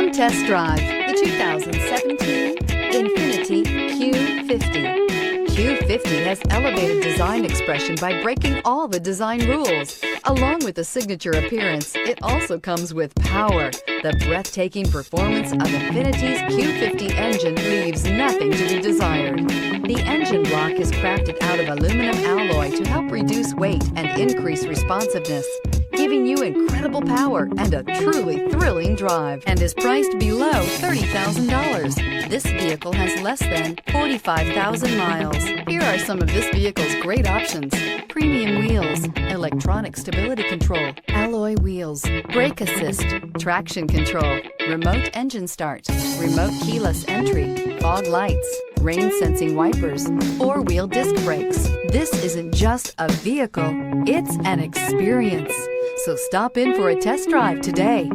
Come test drive the 2017 Infiniti Q50. Q50 has elevated design expression by breaking all the design rules. Along with the signature appearance, it also comes with power. The breathtaking performance of Infiniti's Q50 engine leaves nothing to be desired. The engine block is crafted out of aluminum alloy to help reduce weight and increase responsiveness, giving you incredible power and a truly thrilling drive, and is priced below $30,000. This vehicle has less than 45,000 miles. Here are some of this vehicle's great options: premium wheels, electronic stability control, alloy wheels, brake assist, traction control, remote engine start, remote keyless entry, fog lights, rain sensing wipers, four-wheel disc brakes. This isn't just a vehicle, it's an experience. So stop in for a test drive today.